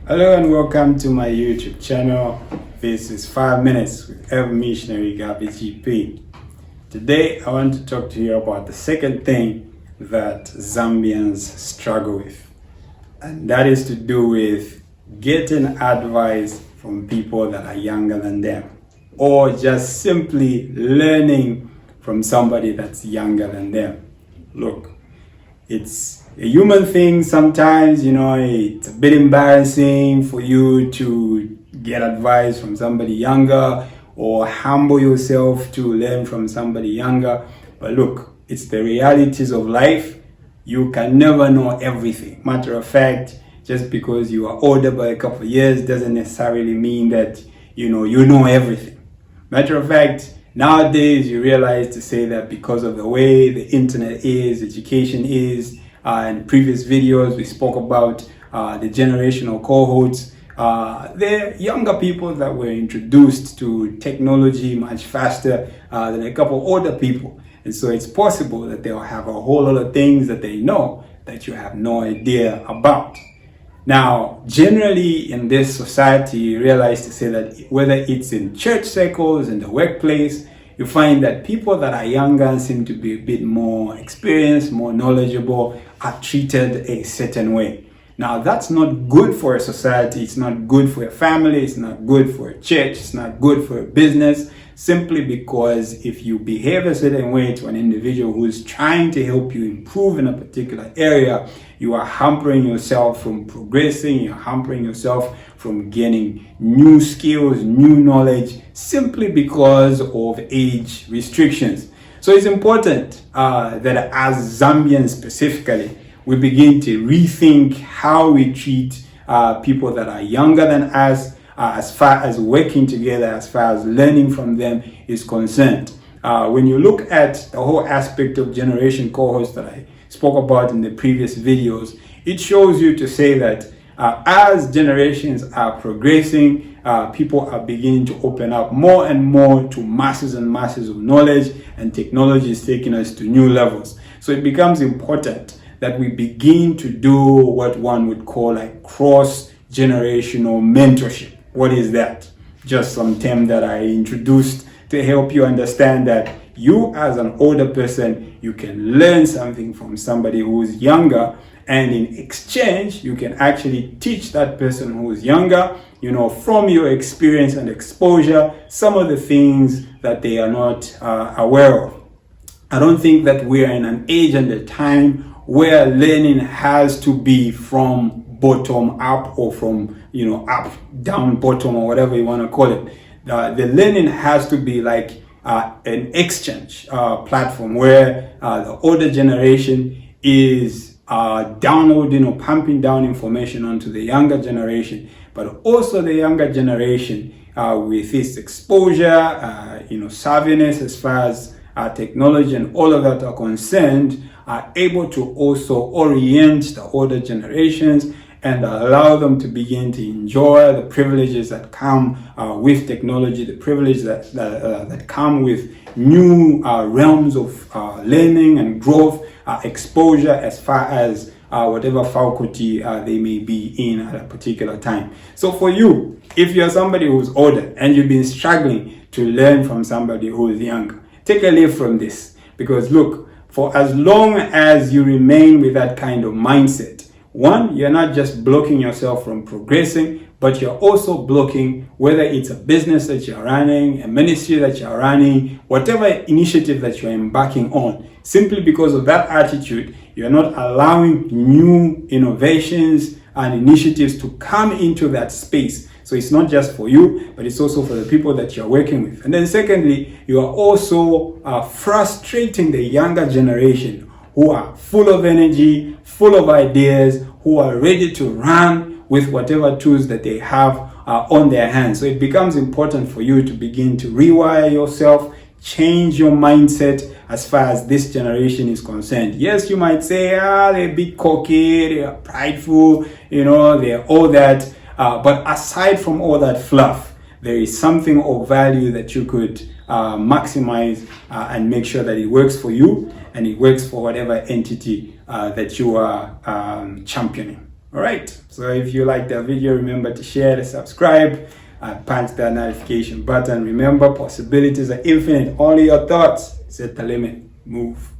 Hello and welcome to my YouTube channel. This is 5 Minutes with Ever Missionary Gabi GP. Today I want to talk to you about the second thing that Zambians struggle with, and that is to do with getting advice from people that are younger than them, or just simply learning from somebody that's younger than them. Look, it's a human thing sometimes, it's a bit embarrassing for you to get advice from somebody younger or humble yourself to learn from somebody younger. But look, it's the realities of life. You can never know everything. Matter of fact, just because you are older by a couple of years doesn't necessarily mean that you know everything. Matter of fact, nowadays you realize to say that because of the way the internet is, education is, in previous videos we spoke about the generational cohorts. They're younger people that were introduced to technology much faster than a couple older people. And so it's possible that they'll have a whole lot of things that they know that you have no idea about. Now, generally in this society, you realize to say that whether it's in church circles, in the workplace, you find that people that are younger seem to be a bit more experienced, more knowledgeable, are treated a certain way. Now, that's not good for a society. It's not good for a family. It's not good for a church. It's not good for a business, simply because if you behave a certain way to an individual who's trying to help you improve in a particular area, you are hampering yourself from progressing. You're hampering yourself from gaining new skills, new knowledge, simply because of age restrictions. So it's important that as Zambians specifically, we begin to rethink how we treat people that are younger than us, as far as working together, as far as learning from them is concerned. When you look at the whole aspect of generation cohorts that I spoke about in the previous videos, it shows you to say that as generations are progressing, people are beginning to open up more and more to masses and masses of knowledge, and technology is taking us to new levels. So it becomes important that we begin to do what one would call like cross-generational mentorship. What is that? Just some term that I introduced to help you understand that you as an older person, you can learn something from somebody who's younger, and in exchange, you can actually teach that person who's younger, from your experience and exposure, some of the things that they are not aware of. I don't think that we're in an age and a time where learning has to be from bottom up, or from up down bottom, or whatever you want to call it. The learning has to be like an exchange platform where the older generation is downloading or pumping down information onto the younger generation, but also the younger generation with its exposure, savviness as far as technology and all of that are concerned, are able to also orient the older generations and allow them to begin to enjoy the privileges that come with technology, the privileges that come with new realms of learning and growth, exposure as far as whatever faculty they may be in at a particular time. So for you, if you're somebody who's older and you've been struggling to learn from somebody who is younger, take a leaf from this, because look, for as long as you remain with that kind of mindset, one, you're not just blocking yourself from progressing, but you're also blocking, whether it's a business that you're running, a ministry that you're running, whatever initiative that you're embarking on. Simply because of that attitude, you're not allowing new innovations and initiatives to come into that space. So it's not just for you, but it's also for the people that you're working with. And then secondly, you are also frustrating the younger generation, who are full of energy, full of ideas, who are ready to run with whatever tools that they have on their hands. So it becomes important for you to begin to rewire yourself, change your mindset as far as this generation is concerned. Yes, you might say, they're a bit cocky, they're prideful, they're all that. But aside from all that fluff, there is something of value that you could maximize and make sure that it works for you and it works for whatever entity that you are championing. Alright, so if you like the video, remember to share and subscribe and punch that notification button. Remember, possibilities are infinite. Only your thoughts set the limit. Move.